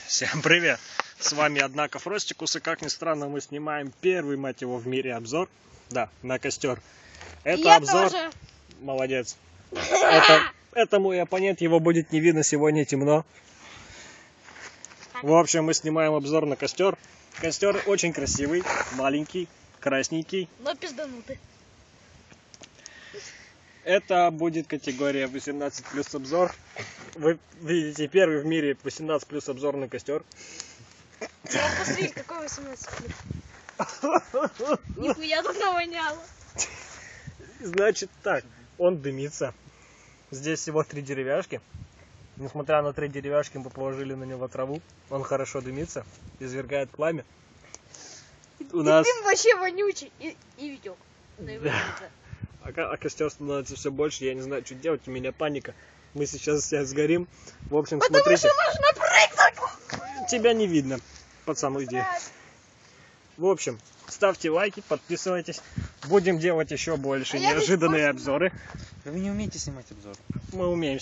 Всем привет! С вами Однаков Ростикус, и как ни странно, мы снимаем первый, мать его, в мире обзор. Да, на костер. Это я обзор. Тоже. Молодец. Это мой оппонент, его будет не видно, сегодня темно. В общем, мы снимаем обзор на костер. Костер очень красивый, маленький, красненький. Но пизданутый. Это будет категория 18+ обзор. Вы видите первый в мире 18+ обзор на костер. Посмотри, какой 18+. Нихуя тут навоняло. Значит так, он дымится. Здесь всего 3 деревяшки. Несмотря на 3 деревяшки, мы положили на него траву. Он хорошо дымится, извергает пламя. У нас... Дым вообще вонючий. И видео. А костер становится все больше, я не знаю, что делать, у меня паника. Мы сейчас все сгорим. В общем, Потому смотрите. что нужно прыгнуть. Тебя не видно, пацан, иди. В общем, ставьте лайки, подписывайтесь. Будем делать еще больше неожиданные обзоры. Вы не умеете снимать обзор. Мы умеем.